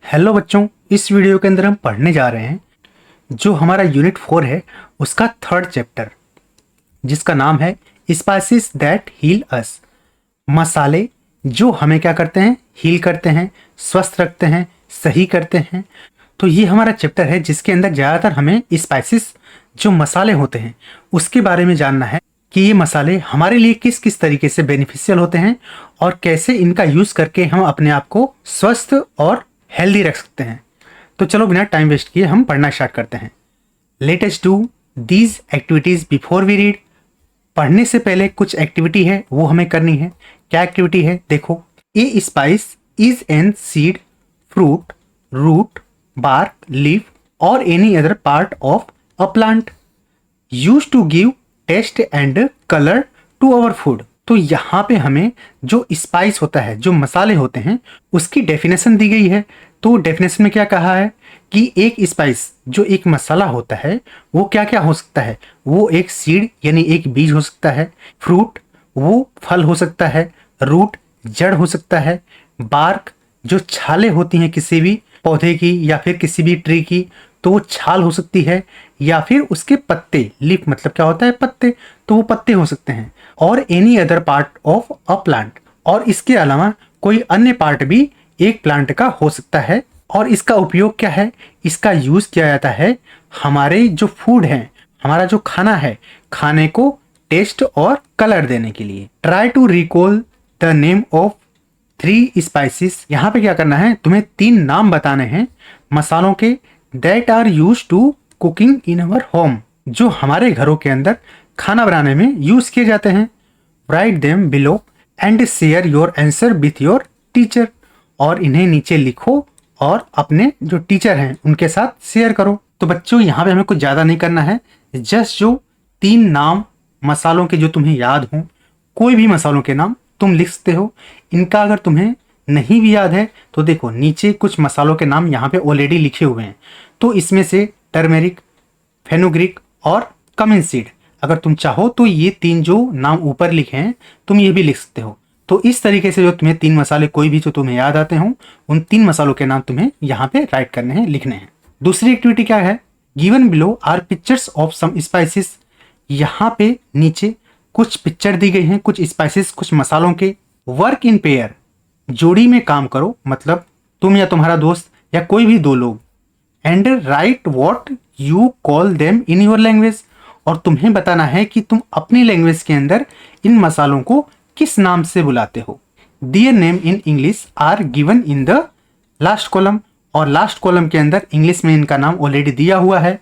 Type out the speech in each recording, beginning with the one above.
Hello बच्चों, इस video के अंदर हम पढ़ने जा रहे हैं जो हमारा यूनिट 4 है उसका थर्ड चैप्टर, जिसका नाम है स्पाइसेस दैट हील अस। मसाले जो हमें क्या करते हैं, हील करते हैं, स्वस्थ रखते हैं, सही करते हैं। तो ये हमारा चैप्टर है जिसके अंदर ज़्यादातर हमें स्पाइसेस जो मसाले होते हैं उसके बारे में जानना है कि ये मसाले हमारे लिए किस किस तरीके से बेनिफिशियल होते हैं और कैसे इनका यूज़ करके हम अपने आप को स्वस्थ और हेल्दी रख सकते हैं। तो चलो बिना टाइम वेस्ट किए हम पढ़ना स्टार्ट करते हैं। Let us do these activities before we read. पढ़ने से पहले कुछ एक्टिविटी है वो हमें करनी है। क्या एक्टिविटी है देखो। A spice is an seed, fruit, root, bark, leaf or any other part of a plant used to give taste and color to our food। तो यहाँ पे हमें जो स्पाइस होता है, जो मसाले होते हैं, उसकी डेफिनेशन दी गई है। तो डेफिनेशन में क्या कहा है कि एक स्पाइस जो एक मसाला होता है वो क्या क्या हो सकता है। वो एक सीड यानी एक बीज हो सकता है, फ्रूट वो फल हो सकता है, रूट जड़ हो सकता है, बार्क जो छाले होती हैं किसी भी पौधे की या फिर किसी भी ट्री की, तो वो छाल हो सकती है, या फिर उसके पत्ते, लीफ मतलब क्या होता है पत्ते, तो वो पत्ते हो सकते हैं, और any other part of a plant, और इसके अलावा कोई अन्य पार्ट भी एक प्लांट का हो सकता है। और इसका उपयोग क्या है, इसका यूज किया जाता है हमारे जो फूड है, हमारा जो खाना है, खाने को टेस्ट और कलर देने के लिए। Try to recall the name of 3 spices. यहाँ पे क्या करना है, तुम्हें 3 नाम बताने हैं मसालों के that are use to cooking in our home, जो हमारे घरों के अंदर खाना बनाने में यूज किए जाते हैं। Write them below and share your answer with your teacher. और इन्हें नीचे लिखो और अपने जो टीचर हैं उनके साथ शेयर करो। तो बच्चों यहाँ पे हमें कुछ ज़्यादा नहीं करना है, जस्ट जो 3 नाम मसालों के जो तुम्हें याद हों, कोई भी मसालों के नाम तुम लिख सकते हो। इनका अगर तुम्हें नहीं भी याद है तो देखो नीचे कुछ मसालों के नाम यहाँ पे ऑलरेडी लिखे हुए हैं। तो इसमें से टर्मेरिक, फेनुग्रीक और कमिन सीड, अगर तुम चाहो तो ये 3 जो नाम ऊपर लिखे हैं तुम ये भी लिख सकते हो। तो इस तरीके से जो तुम्हें 3 मसाले कोई भी जो तुम्हें याद आते हों, उन 3 मसालों के नाम तुम्हें यहाँ पे राइट करने हैं, लिखने हैं। दूसरी एक्टिविटी क्या है, given below are pictures of some spices. यहाँ पे नीचे कुछ पिक्चर दी गई हैं, कुछ स्पाइसेस, कुछ मसालों के। वर्क इन पेयर, जोड़ी में काम करो, मतलब तुम या तुम्हारा दोस्त या कोई भी 2 लोग। And right what you call them in your language, और तुम्हें बताना है कि तुम अपनी लैंग्वेज के अंदर इन मसालों को किस नाम से बुलाते हो। Their name in English are given in the last column, और लास्ट कॉलम के अंदर इंग्लिश में इनका नाम ऑलरेडी दिया हुआ है।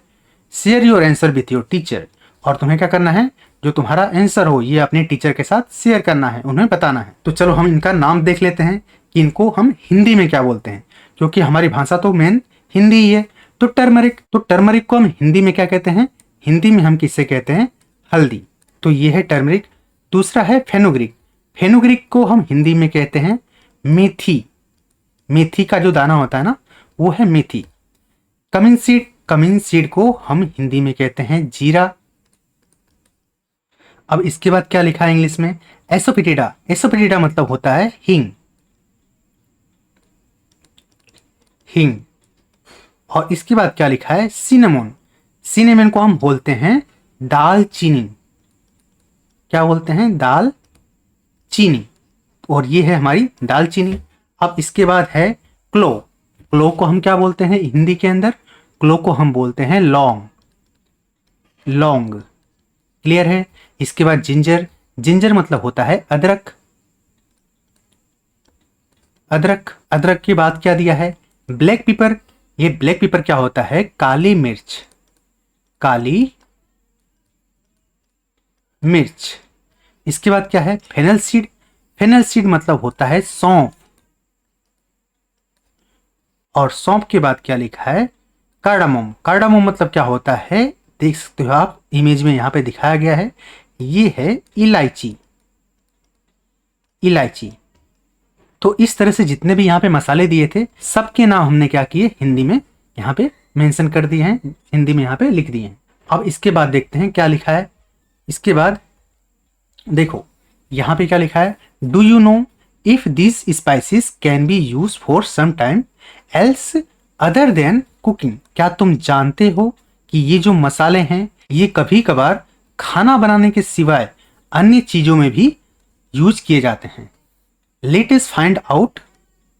Share your answer with your teacher, और तुम्हें क्या करना है, जो तुम्हारा आंसर हो ये अपने टीचर के साथ शेयर करना है, उन्हें बताना है। तो चलो हम इनका नाम देख लेते हैं कि इनको हम हिंदी में क्या बोलते हैं, क्योंकि हमारी भाषा तो मेन हिंदी ही है। तो टर्मरिक को हम हिंदी में क्या कहते हैं, हिंदी में हम किससे कहते हैं, हल्दी। तो ये है टर्मरिक। दूसरा है फेनुग्रीक, फेनुग्रीक को हम हिंदी में कहते हैं मेथी, मेथी का जो दाना होता है ना वो है मेथी। कमिन सीड को हम हिंदी में कहते हैं जीरा। अब इसके बाद क्या लिखा है इंग्लिश में, एसोपिटिडा, एसोपिटिडा मतलब होता है हींग, हींग। और इसके बाद क्या लिखा है, सिनेमन, सिनेमन को हम बोलते हैं दालचीनी, क्या बोलते हैं, दाल चीनी, और ये है हमारी दालचीनी। अब इसके बाद है क्लो, क्लो को हम क्या बोलते हैं हिंदी के अंदर, क्लो को हम बोलते हैं लौंग, लौंग, क्लियर है। इसके बाद जिंजर, जिंजर मतलब होता है अदरक, अदरक, अदरक के बाद क्या दिया है, ब्लैक पेपर, ये ब्लैक पेपर क्या होता है, काली मिर्च, काली मिर्च। इसके बाद क्या है, फेनल सीड, फेनल सीड मतलब होता है सौंफ, और सौंफ के बाद क्या लिखा है, कार्डामोम, कार्डामोम मतलब क्या होता है, देख सकते हो आप इमेज में यहाँ पे दिखाया गया है, ये है इलायची, इलायची। तो इस तरह से जितने भी यहाँ पे मसाले दिए थे सबके नाम हमने क्या किए, हिंदी में यहाँ पे मेंशन कर दिए हैं, हिंदी में यहाँ पे लिख दिए हैं। अब इसके बाद देखते हैं क्या लिखा है। इसके बाद देखो यहाँ पे क्या लिखा है, do you know if this spices can be use for some time else other than cooking, क्या तुम जानते हो कि ये जो मसाले हैं ये कभी कभार खाना बनाने के सिवाय अन्य चीजों में भी यूज किए जाते हैं। Let us find out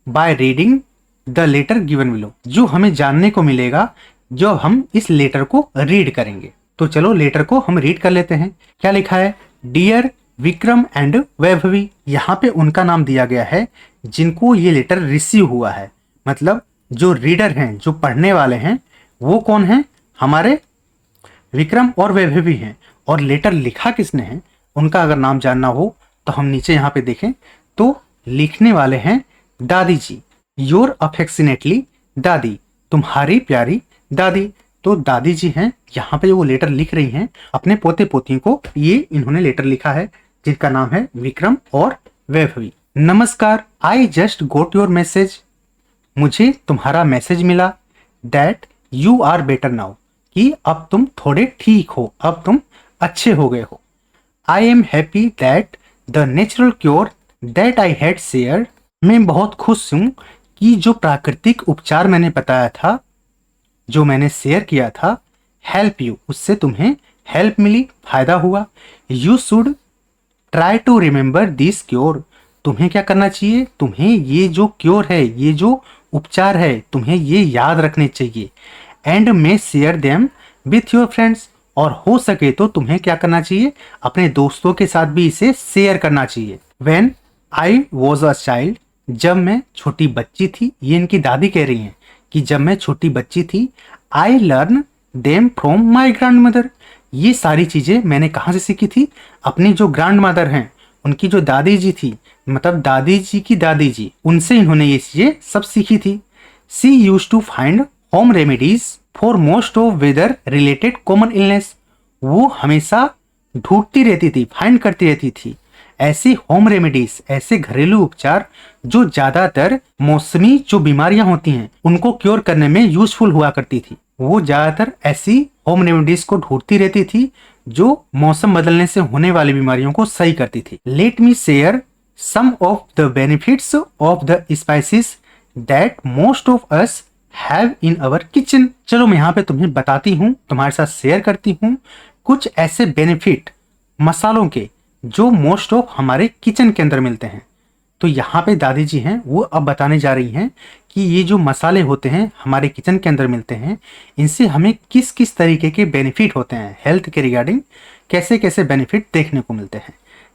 by reading the letter given below, जो हमें जानने को मिलेगा जब हम इस लेटर को रीड करेंगे। तो चलो लेटर को हम रीड कर लेते हैं। क्या लिखा है? Dear Vikram and Vaibhavi. यहाँ पे उनका नाम दिया गया है जिनको ये लेटर रिसीव हुआ है, मतलब जो रीडर हैं, जो पढ़ने वाले हैं, वो कौन है? हमारे विक्रम और वैभवी हैं। और लेटर लिखा किसने है, उनका अगर नाम जानना हो तो हम नीचे यहाँ पे देखें तो लिखने वाले हैं दादी जी। योर अफेक्शनेटली दादी, तुम्हारी प्यारी दादी। तो दादी जी हैं, यहाँ पे वो लेटर लिख रही हैं अपने पोते पोतियों को। ये इन्होंने लेटर लिखा है जिनका नाम है विक्रम और वैभवी। नमस्कार, I just got your message, मुझे तुम्हारा मैसेज मिला। That you are better now, कि अब तुम थोड़े ठीक हो, अब तुम अच्छे हो गए हो। I am happy that the natural cure that I had shared, मैं बहुत खुश हूँ कि जो प्राकृतिक उपचार मैंने बताया था, जो मैंने शेयर किया था, हेल्प यू, उससे तुम्हें हेल्प मिली, फायदा हुआ। You should try to remember this cure, तुम्हें क्या करना चाहिए? तुम्हें ये जो क्योर है, ये जो उपचार है, तुम्हें ये याद रखने चाहिए। And may share them with your friends, और हो सके तो तुम्हें क्या करना चाहिए? अपने दोस्तों के साथ भी इसे शेयर करना चाहिए। When I was a child, जब मैं छोटी बच्ची थी, ये इनकी दादी कह रही हैं कि जब मैं छोटी बच्ची थी, I learn them from my grand mother, ये सारी चीजें मैंने कहाँ से सीखी थी? अपनी जो ग्रैंड मदर हैं, उनकी जो दादी जी थी, मतलब दादी जी की दादी जी, उनसे इन्होंने ये चीजें सब सीखी थी। She use to find home remedies for most of weather related common illness, वो हमेशा ढूंढती रहती थी, फाइंड करती रहती थी ऐसे होम रेमेडीज, ऐसे घरेलू उपचार जो ज्यादातर मौसमी जो बीमारियां होती हैं उनको क्योर करने में यूजफुल हुआ करती थी। वो ज्यादातर ऐसी होम रेमेडीज को ढूंढती रहती थी जो मौसम बदलने से होने वाली बीमारियों को सही करती थी। Let me share some of the benefits of the spices that most of us have in our kitchen, चलो मैं यहाँ पे तुम्हें बताती हूँ, तुम्हारे साथ शेयर करती हूँ कुछ ऐसे बेनिफिट मसालों के जो मोस्ट ऑफ हमारे किचन के अंदर मिलते हैं। तो यहाँ पे दादी जी हैं, वो अब बताने जा रही हैं कि ये जो मसाले होते हैं हमारे किचन के अंदर मिलते हैं, इनसे हमें किस किस तरीके के बेनिफिट होते हैं, हेल्थ के रिगार्डिंग कैसे कैसे बेनिफिट देखने को मिलते हैं।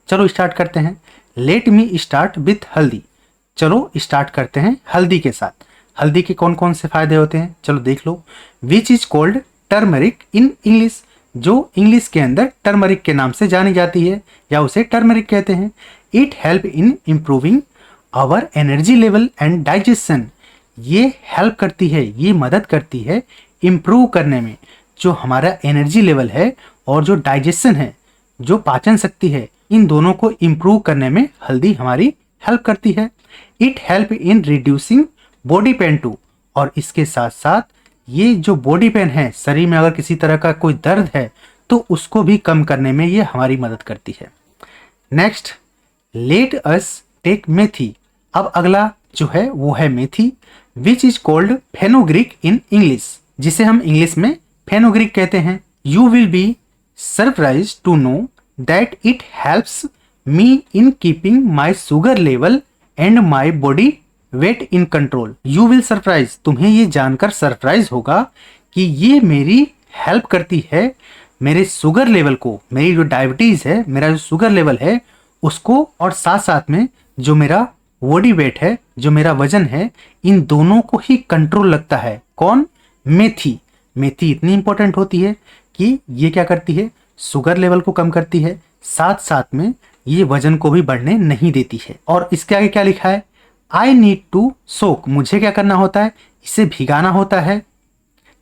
चलो स्टार्ट करते हैं। लेट मी स्टार्ट विथ हल्दी, चलो स्टार्ट करते हैं हल्दी के साथ। हल्दी के कौन कौन से फायदे होते हैं चलो देख लो। Which is called turmeric in English, जो इंग्लिश के अंदर टर्मरिक के नाम से जानी जाती है या उसे टर्मरिक कहते हैं। It help in improving our energy level and digestion, ये हेल्प करती है, ये मदद करती है इम्प्रूव करने में जो हमारा एनर्जी लेवल है और जो डाइजेशन है, जो पाचन शक्ति है, इन दोनों को इम्प्रूव करने में हल्दी हमारी हेल्प करती है। It help in reducing body pain too, और इसके साथ साथ ये जो बॉडी पेन है, शरीर में अगर किसी तरह का कोई दर्द है तो उसको भी कम करने में ये हमारी मदद करती है। Next, let us take methi, अब अगला जो है वो है मेथी, which is called fenugreek in English, जिसे हम इंग्लिश में फेनोग्रीक कहते हैं। You will be surprise to know that it helps me in keeping my sugar level and my body weight in control. You will surprise, तुम्हें ये जानकर surprise होगा कि ये मेरी हेल्प करती है मेरे शुगर लेवल को, मेरी जो डायबिटीज है, मेरा जो शुगर लेवल है उसको, और साथ साथ में जो मेरा बॉडी वेट है, जो मेरा वजन है, इन दोनों को ही कंट्रोल लगता है। कौन? मेथी। मेथी इतनी इंपॉर्टेंट होती है कि ये क्या करती है? शुगर लेवल को कम करती है, साथ साथ में ये वजन को भी बढ़ने नहीं देती है। और इसके आगे क्या लिखा है? आई नीड टू सोक, मुझे क्या करना होता है? इसे भिगाना होता है।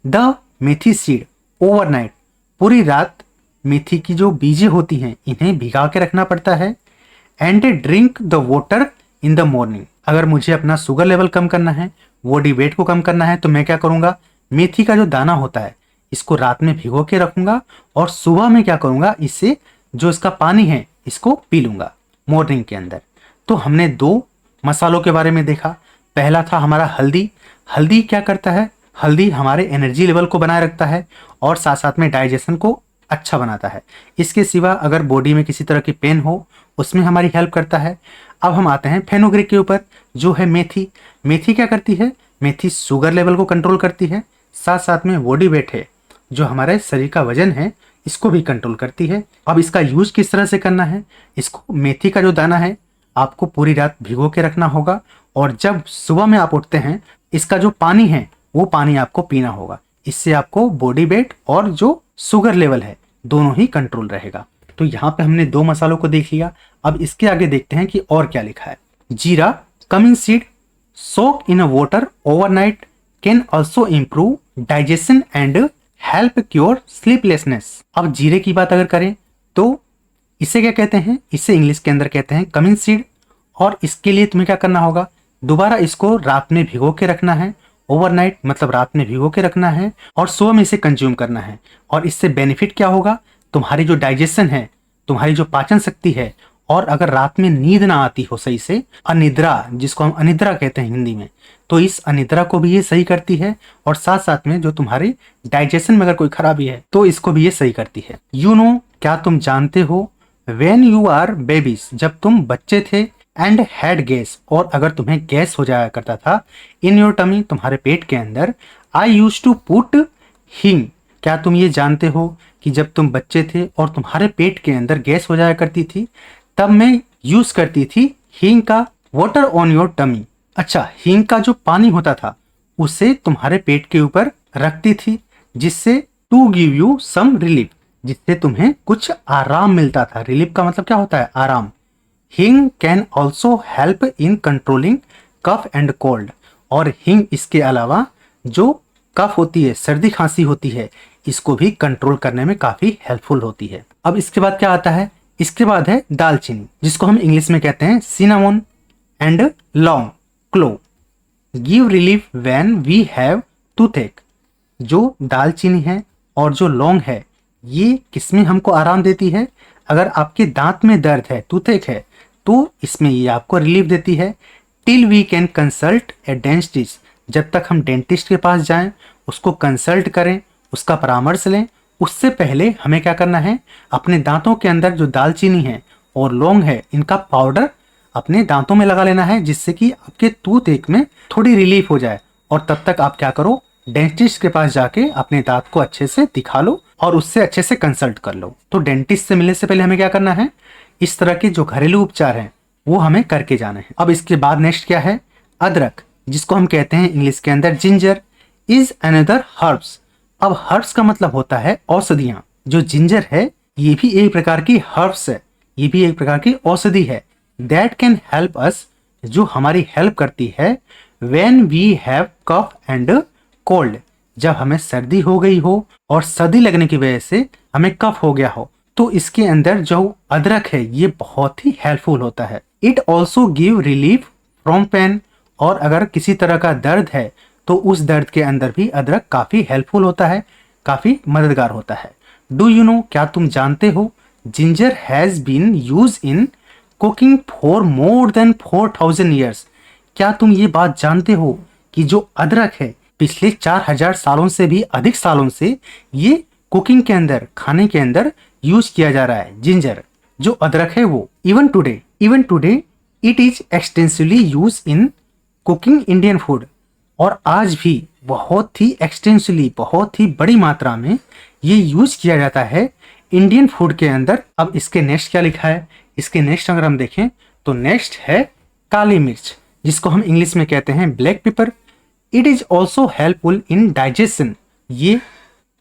द मेथी सीड ओवरनाइट, पूरी रात मेथी की जो बीजें होती हैं इन्हें भिगा के रखना पड़ता है। And drink the water in the morning, अगर मुझे अपना शुगर लेवल कम करना है, बॉडी वेट को कम करना है, तो मैं क्या करूंगा? मेथी का जो दाना होता है इसको रात में भिगो के रखूंगा और सुबह में क्या करूंगा? इससे जो इसका पानी है इसको पी लूंगा मॉर्निंग के अंदर। तो हमने दो मसालों के बारे में देखा, पहला था हमारा हल्दी। हल्दी क्या करता है? हल्दी हमारे एनर्जी लेवल को बनाए रखता है और साथ साथ में डाइजेशन को अच्छा बनाता है। इसके सिवा अगर बॉडी में किसी तरह की पेन हो उसमें हमारी हेल्प करता है। अब हम आते हैं फेनुग्रीक के ऊपर, जो है मेथी। मेथी क्या करती है? मेथी शुगर लेवल को कंट्रोल करती है, साथ साथ में बॉडी वेट है जो हमारे शरीर का वजन है इसको भी कंट्रोल करती है। अब इसका यूज किस तरह से करना है? इसको मेथी का जो दाना है आपको पूरी रात भिगो के रखना होगा और जब सुबह में आप उठते हैं इसका जो पानी है वो पानी आपको पीना होगा। इससे आपको बॉडी वेट और जो शुगर लेवल है दोनों ही कंट्रोल रहेगा। तो यहाँ पे हमने 2 मसालों को देख लिया। अब इसके आगे देखते हैं कि और क्या लिखा है। जीरा, cumin seed, soak in a water overnight can also improve digestion and help cure sleeplessness. अब जीरे की बात अगर करें तो इसे क्या कहते हैं? इसे इंग्लिश के अंदर कहते हैं कमिन सीड। और इसके लिए तुम्हें क्या करना होगा? दोबारा इसको रात में भिगो के रखना है। ओवरनाइट मतलब रात में भिगो के रखना है और सुबह में इसे कंज्यूम करना है। और इससे बेनिफिट क्या होगा? तुम्हारी जो डाइजेशन है, तुम्हारी जो पाचन शक्ति है, और अगर रात में नींद ना आती हो सही से, अनिद्रा जिसको हम अनिद्रा कहते हैं हिंदी में, तो इस अनिद्रा को भी ये सही करती है और साथ साथ में जो तुम्हारी डाइजेशन में अगर कोई खराबी है तो इसको भी ये सही करती है। क्या तुम जानते हो? वेन यू आर बेबीज, जब तुम बच्चे थे, एंड हैड गैस, और अगर तुम्हें गैस हो जाया करता था इन योर टमी, तुम्हारे पेट के अंदर, आई यूज टू पुट हींग। क्या तुम ये जानते हो कि जब तुम बच्चे थे और तुम्हारे पेट के अंदर गैस हो जाया करती थी तब मैं यूज करती थी हींग का वाटर ऑन योर टमी। अच्छा, हींग का जो पानी होता था उसे तुम्हारे पेट के ऊपर रखती थी जिससे to give you some relief, जिससे तुम्हें कुछ आराम मिलता था। रिलीफ का मतलब क्या होता है? आराम। हींग can also help in controlling cough and cold, और हींग इसके अलावा जो कफ होती है, सर्दी खांसी होती है, इसको भी कंट्रोल करने में काफी हेल्पफुल होती है। अब इसके बाद क्या आता है? इसके बाद है दालचीनी, जिसको हम इंग्लिश में कहते हैं सिनामोन एंड लौंग, clove. Give relief when we have toothache. जो दालचीनी है और जो लौंग है ये किसमें हमको आराम देती है? अगर आपके दांत में दर्द है, टूथेक है, तो इसमें ये आपको रिलीफ देती है। Till we can consult a dentist, जब तक हम डेंटिस्ट के पास जाएं, उसको कंसल्ट करें, उसका परामर्श लें, उससे पहले हमें क्या करना है? अपने दांतों के अंदर जो दालचीनी है और लौंग है इनका पाउडर अपने दांतों में लगा लेना है, जिससे कि आपके टूथ एक में थोड़ी रिलीफ हो जाए। और तब तक आप क्या करो? डेंटिस्ट के पास जाके अपने दांत को अच्छे से दिखा लो और उससे अच्छे से कंसल्ट कर लो। तो डेंटिस्ट से मिलने से पहले हमें क्या करना है? इस तरह के जो घरेलू उपचार हैं वो हमें करके जाने हैं। अब इसके बाद नेक्स्ट क्या है? अदरक, जिसको हम कहते हैं इंग्लिश के अंदर जिंजर, इज अनदर हर्ब्स। अब हर्ब्स का मतलब होता है औषधियां। जो जिंजर है ये भी एक प्रकार की हर्ब्स है, ये भी एक प्रकार की औषधि है। दैट कैन हेल्प अस, जो हमारी हेल्प करती है when we have cough and cold, जब हमें सर्दी हो गई हो और सर्दी लगने की वजह से हमें कफ हो गया हो, तो इसके अंदर जो अदरक है ये बहुत ही हेल्पफुल होता है। It also give relief from pain, और अगर किसी तरह का दर्द है तो उस दर्द के अंदर भी अदरक काफी हेल्पफुल होता है, काफी मददगार होता है। डू यू नो, क्या तुम जानते हो? Ginger has been use in cooking for more than 4000 years. क्या तुम ये बात जानते हो कि जो अदरक है पिछले 4000 सालों से भी अधिक सालों से ये कुकिंग के अंदर, खाने के अंदर यूज किया जा रहा है। जिंजर जो अदरक है वो even today it is extensively use in cooking Indian food, और आज भी बहुत ही एक्सटेंसिवली, बहुत ही बड़ी मात्रा में ये यूज किया जाता है इंडियन फूड के अंदर। अब इसके नेक्स्ट क्या लिखा है? इसके नेक्स्ट अगर हम देखें तो नेक्स्ट है काली मिर्च, जिसको हम इंग्लिश में कहते हैं black pepper. It is also helpful in digestion. ये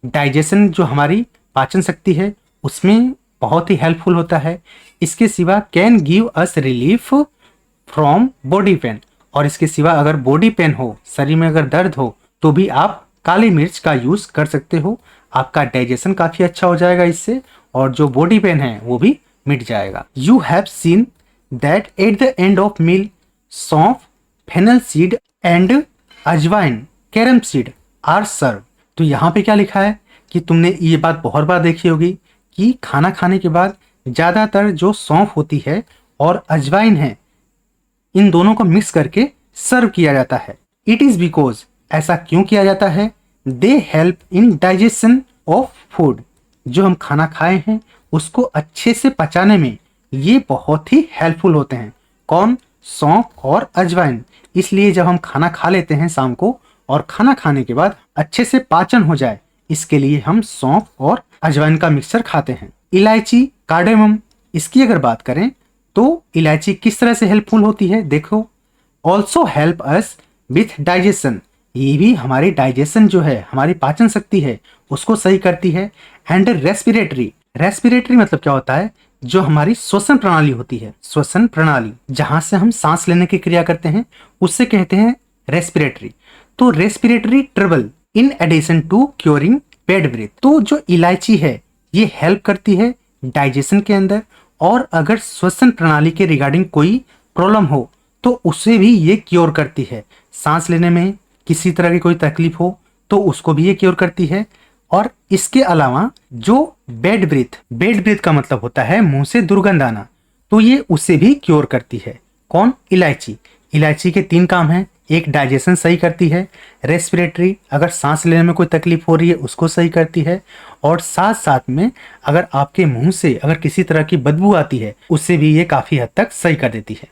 डाइजेशन जो हमारी पाचन शक्ति है उसमें बहुत ही हेल्पफुल होता है। इसके सिवा can give us relief from body pain, और इसके सिवा अगर बॉडी पेन हो, शरीर में अगर दर्द हो, तो भी आप काली मिर्च का यूज कर सकते हो। आपका डाइजेशन काफी अच्छा हो जाएगा इससे, और जो बॉडी पेन है वो भी मिट जाएगा। You have seen that at the end of meal saunf, fennel seed and ajwain, carom seed are serve. तो यहाँ पे क्या लिखा है कि तुमने ये बात बहुत बार देखी होगी कि खाना खाने के बाद ज्यादातर जो सौंफ होती है और अजवाइन है, इन दोनों को मिक्स करके सर्व किया जाता है। इट इज बिकॉज, ऐसा क्यों किया जाता है? They help in digestion of food, जो हम खाना खाए हैं उसको अच्छे से पचाने में ये बहुत ही हेल्पफुल होते हैं। कौन? सौंफ और अजवाइन। इसलिए जब हम खाना खा लेते हैं शाम को और खाना खाने के बाद अच्छे से पाचन हो जाए, इसके लिए हम सौंफ और अजवाइन का मिक्सचर खाते हैं। इलायची, कार्डेमम, इसकी अगर बात करें तो इलायची किस तरह से हेल्पफुल होती है? देखो, also help us with digestion, ये भी हमारी डाइजेशन जो है, हमारी पाचन शक्ति है उसको सही करती है। एंड रेस्पिरेटरी, रेस्पिरेटरी मतलब क्या होता है? जो हमारी श्वसन प्रणाली होती है, श्वसन प्रणाली जहां से हम सांस लेने की क्रिया करते हैं उससे कहते हैं रेस्पिरेटरी। तो respiratory trouble in addition to curing bad breath, तो जो इलायची है ये हेल्प करती है डाइजेशन के अंदर, और अगर श्वसन प्रणाली के रिगार्डिंग कोई प्रॉब्लम हो तो उसे भी ये क्योर करती है। सांस लेने में किसी तरह की कोई तकलीफ हो तो उसको भी ये क्योर करती है। और इसके अलावा जो बैड ब्रेथ का मतलब होता है मुंह से दुर्गंध आना, तो ये उसे भी क्योर करती है। कौन? इलायची। इलायची के 3 काम हैं। एक, डाइजेशन सही करती है, रेस्पिरेटरी, अगर सांस लेने में कोई तकलीफ हो रही है उसको सही करती है, और साथ साथ में अगर आपके मुंह से अगर किसी तरह की बदबू आती है उससे भी ये काफी हद तक सही कर देती है।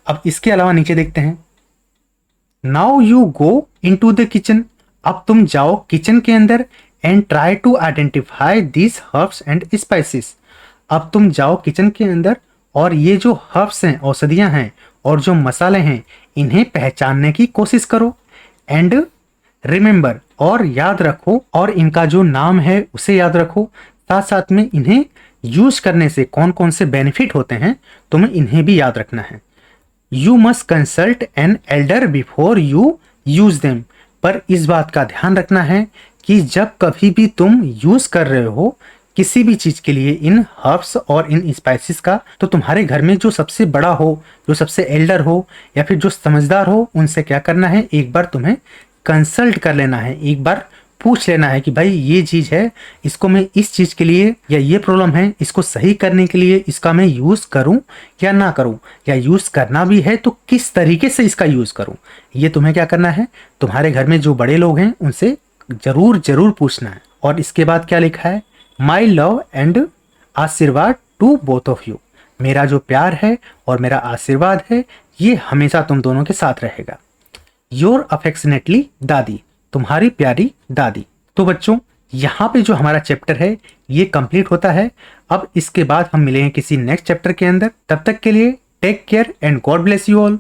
अब इसके अलावा नीचे देखते हैं, now you go in to the kitchen, अब तुम जाओ किचन के अंदर, and try to identify this herbs and spices, अब तुम जाओ किचन के अंदर और ये जो हर्ब्स हैं, औषधियां हैं और जो मसाले हैं इन्हें पहचानने की कोशिश करो। एंड रिमेंबर, और याद रखो, और इनका जो नाम है उसे याद रखो। साथ साथ में इन्हें यूज करने से कौन कौन से बेनिफिट होते हैं तुम्हें इन्हें भी याद रखना है। You must consult an elder before you use them, पर इस बात का ध्यान रखना है कि जब कभी भी तुम यूज कर रहे हो किसी भी चीज के लिए इन हर्ब्स और इन स्पाइसेस का, तो तुम्हारे घर में जो सबसे बड़ा हो, जो सबसे एल्डर हो या फिर जो समझदार हो, उनसे क्या करना है, एक बार तुम्हें कंसल्ट कर लेना है, एक बार पूछ लेना है कि भाई ये चीज है, इसको मैं इस चीज के लिए, या ये प्रॉब्लम है इसको सही करने के लिए इसका मैं यूज करूं या ना करूं, या यूज करना भी है तो किस तरीके से इसका यूज करूं। ये तुम्हें क्या करना है, तुम्हारे घर में जो बड़े लोग हैं उनसे जरूर जरूर पूछना है। और इसके बाद क्या लिखा है, माई लव एंड आशीर्वाद टू बोथ ऑफ यू, मेरा जो प्यार है और मेरा आशीर्वाद है ये हमेशा तुम दोनों के साथ रहेगा। योर अफेक्शनेटली दादी, तुम्हारी प्यारी दादी। तो बच्चों, यहाँ पे जो हमारा चैप्टर है ये कंप्लीट होता है। अब इसके बाद हम मिलेंगे किसी नेक्स्ट चैप्टर के अंदर। तब तक के लिए take care and God bless you all.